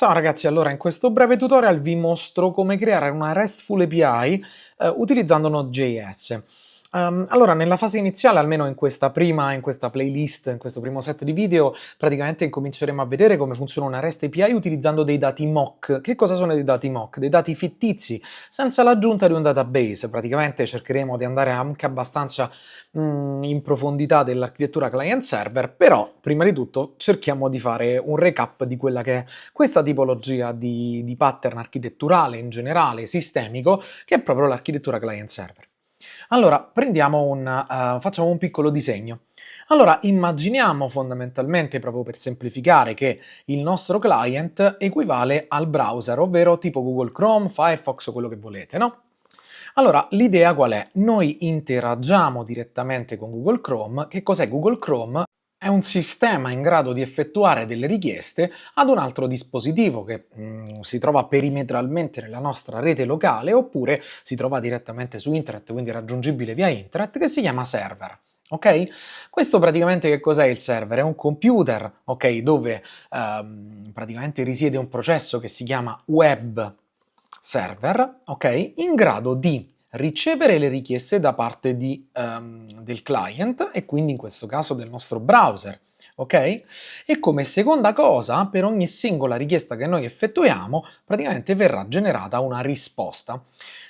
Ciao ragazzi, allora in questo breve tutorial vi mostro come creare una RESTful API utilizzando Node.js. Allora, nella fase iniziale, almeno in questa playlist, in questo primo set di video, praticamente incominceremo a vedere come funziona una REST API utilizzando dei dati mock. Che cosa sono dei dati mock? Dei dati fittizi, senza l'aggiunta di un database. Praticamente cercheremo di andare anche abbastanza in profondità dell'architettura client-server, però prima di tutto cerchiamo di fare un recap di quella che è questa tipologia di pattern architetturale in generale, sistemico, che è proprio l'architettura client-server. Allora, facciamo un piccolo disegno. Allora, immaginiamo fondamentalmente, proprio per semplificare, che il nostro client equivale al browser, ovvero tipo Google Chrome, Firefox o quello che volete, no? Allora, l'idea qual è? Noi interagiamo direttamente con Google Chrome. Che cos'è Google Chrome? È un sistema in grado di effettuare delle richieste ad un altro dispositivo che si trova perimetralmente nella nostra rete locale oppure si trova direttamente su internet, quindi raggiungibile via internet, che si chiama server. Ok? Questo praticamente che cos'è il server? È un computer, ok, dove praticamente risiede un processo che si chiama web server, ok, in grado di ricevere le richieste da parte del client e quindi in questo caso del nostro browser, ok? E come seconda cosa, per ogni singola richiesta che noi effettuiamo, praticamente verrà generata una risposta.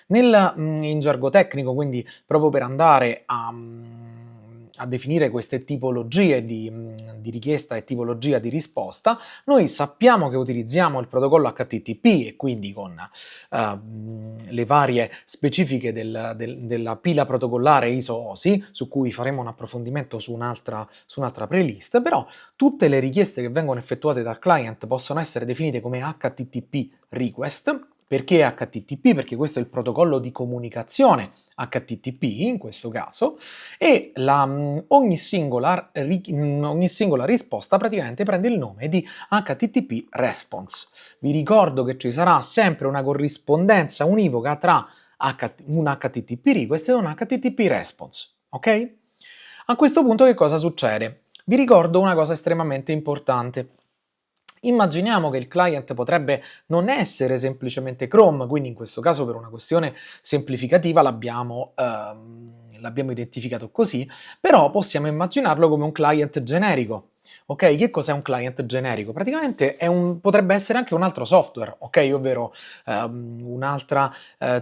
In gergo tecnico, quindi proprio per andare a definire queste tipologie di richiesta e tipologia di risposta, noi sappiamo che utilizziamo il protocollo HTTP e quindi con le varie specifiche della pila protocollare ISO-OSI, su cui faremo un approfondimento su un'altra playlist, però tutte le richieste che vengono effettuate dal client possono essere definite come HTTP request. Perché HTTP? Perché questo è il protocollo di comunicazione HTTP in questo caso, e ogni singola risposta praticamente prende il nome di HTTP response. Vi ricordo che ci sarà sempre una corrispondenza univoca tra un HTTP request e un HTTP response, ok? A questo punto che cosa succede? Vi ricordo una cosa estremamente importante. Immaginiamo che il client potrebbe non essere semplicemente Chrome, quindi in questo caso per una questione semplificativa l'abbiamo identificato così, però possiamo immaginarlo come un client generico. Ok, che cos'è un client generico? Praticamente potrebbe essere anche un altro software, ok, ovvero un'altra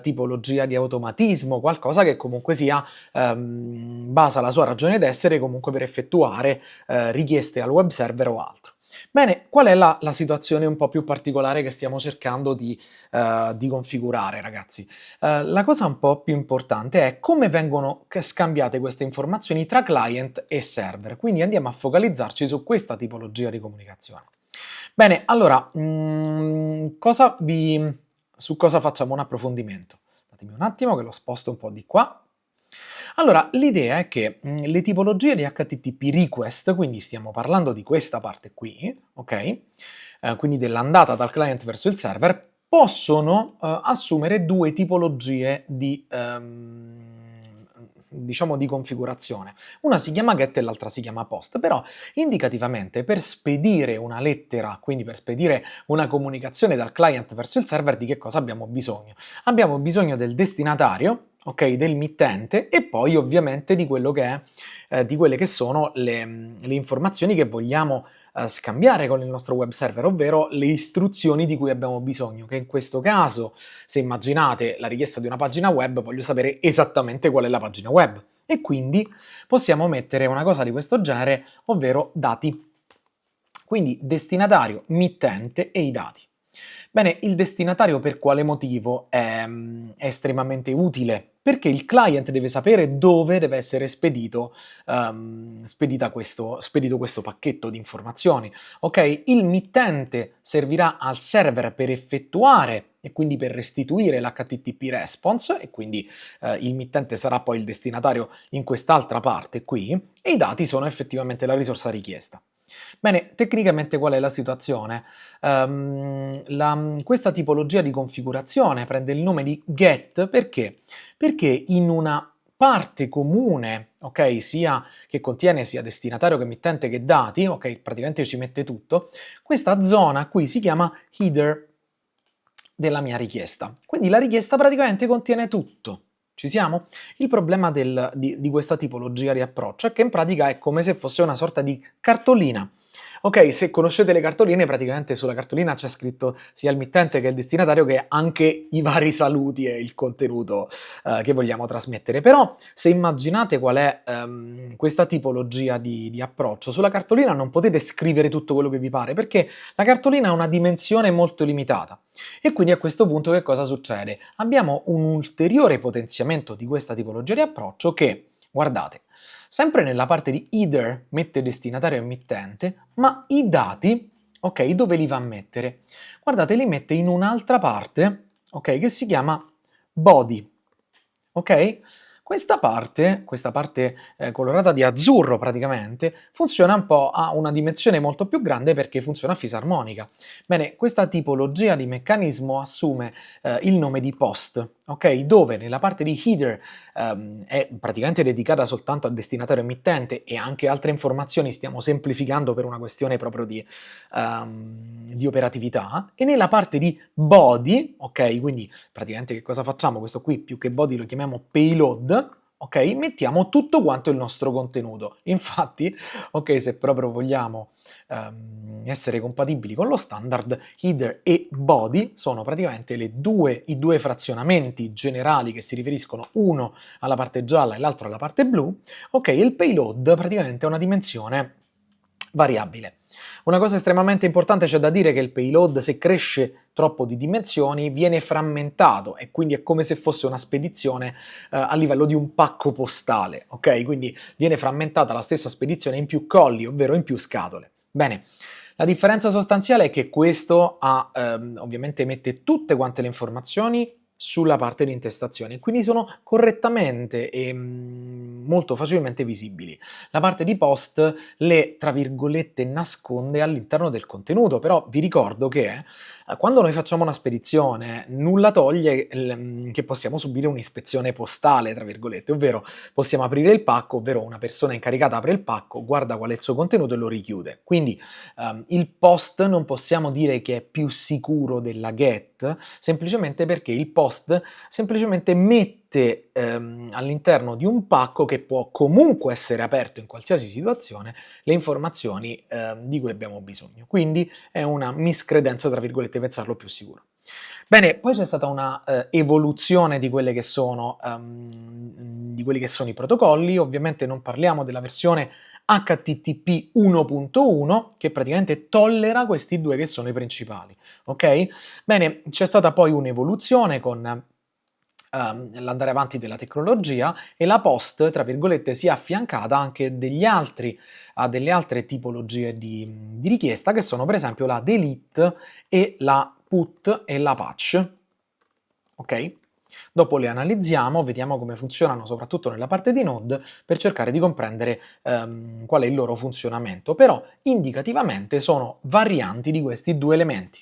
tipologia di automatismo, qualcosa che comunque sia basa la sua ragione d'essere comunque per effettuare richieste al web server o altro. Bene, qual è la situazione un po' più particolare che stiamo cercando di configurare, ragazzi? La cosa un po' più importante è come vengono scambiate queste informazioni tra client e server, quindi andiamo a focalizzarci su questa tipologia di comunicazione. Bene, allora, su cosa facciamo un approfondimento? Datemi un attimo che lo sposto un po' di qua. Allora, l'idea è che le tipologie di HTTP request, quindi stiamo parlando di questa parte qui, ok? Quindi dell'andata dal client verso il server, possono assumere due tipologie diciamo di configurazione. Una si chiama get e l'altra si chiama post, però indicativamente per spedire una lettera, quindi per spedire una comunicazione dal client verso il server, di che cosa abbiamo bisogno? Abbiamo bisogno del destinatario, ok, del mittente e poi ovviamente di quello che è, di quelle che sono le informazioni che vogliamo scambiare con il nostro web server, ovvero le istruzioni di cui abbiamo bisogno, che in questo caso, se immaginate la richiesta di una pagina web, voglio sapere esattamente qual è la pagina web e quindi possiamo mettere una cosa di questo genere, ovvero dati. Quindi destinatario, mittente e i dati. Bene, il destinatario per quale motivo è estremamente utile? Perché il client deve sapere dove deve essere spedito questo pacchetto di informazioni. Ok? Il mittente servirà al server per effettuare e quindi per restituire l'HTTP response e quindi il mittente sarà poi il destinatario in quest'altra parte qui e i dati sono effettivamente la risorsa richiesta. Bene, tecnicamente qual è la situazione? Questa tipologia di configurazione prende il nome di GET perché? Perché in una parte comune, ok, sia che contiene sia destinatario che emittente che dati, ok, praticamente ci mette tutto, questa zona qui si chiama header della mia richiesta. Quindi la richiesta praticamente contiene tutto. Ci siamo? Il problema di questa tipologia di approccio è che in pratica è come se fosse una sorta di cartolina. Ok, se conoscete le cartoline, praticamente sulla cartolina c'è scritto sia il mittente che il destinatario che anche i vari saluti e il contenuto che vogliamo trasmettere. Però se immaginate qual è questa tipologia di approccio, sulla cartolina non potete scrivere tutto quello che vi pare perché la cartolina ha una dimensione molto limitata. E quindi a questo punto che cosa succede? Abbiamo un ulteriore potenziamento di questa tipologia di approccio che, guardate, sempre nella parte di header mette destinatario e emittente, ma i dati, ok, dove li va a mettere? Guardate, li mette in un'altra parte, ok, che si chiama body, ok? Questa parte colorata di azzurro praticamente, funziona un po' a una dimensione molto più grande perché funziona a fisarmonica. Bene, questa tipologia di meccanismo assume il nome di post, ok? Dove nella parte di header è praticamente dedicata soltanto al destinatario emittente e anche altre informazioni stiamo semplificando per una questione proprio di operatività, e nella parte di body, ok? Quindi praticamente che cosa facciamo? Questo qui più che body lo chiamiamo payload, ok? Mettiamo tutto quanto il nostro contenuto. Infatti, ok, se proprio vogliamo essere compatibili con lo standard, header e body sono praticamente i due frazionamenti generali che si riferiscono uno alla parte gialla e l'altro alla parte blu, ok? Il payload praticamente è una dimensione variabile. Una cosa estremamente importante c'è da dire che il payload, se cresce troppo di dimensioni, viene frammentato e quindi è come se fosse una spedizione a livello di un pacco postale, ok? Quindi viene frammentata la stessa spedizione in più colli, ovvero in più scatole. Bene, la differenza sostanziale è che questo ovviamente mette tutte quante le informazioni sulla parte di intestazione, quindi sono correttamente e molto facilmente visibili. La parte di post le, tra virgolette, nasconde all'interno del contenuto, però vi ricordo che quando noi facciamo una spedizione, nulla toglie che possiamo subire un'ispezione postale, tra virgolette, ovvero possiamo aprire il pacco, ovvero una persona incaricata apre il pacco, guarda qual è il suo contenuto e lo richiude. Quindi il post non possiamo dire che è più sicuro della get, semplicemente perché il post semplicemente mette all'interno di un pacco che può comunque essere aperto in qualsiasi situazione le informazioni di cui abbiamo bisogno. Quindi è una miscredenza, tra virgolette, pensarlo più sicuro. Bene, poi c'è stata una evoluzione di quelle che sono, di quelli che sono i protocolli. Ovviamente non parliamo della versione HTTP 1.1 che praticamente tollera questi due che sono i principali, ok? Bene, c'è stata poi un'evoluzione con l'andare avanti della tecnologia e la POST, tra virgolette, si è affiancata anche a delle altre tipologie di richiesta che sono per esempio la delete e la put e la patch, ok? Dopo le analizziamo, vediamo come funzionano soprattutto nella parte di Node per cercare di comprendere qual è il loro funzionamento, però indicativamente sono varianti di questi due elementi.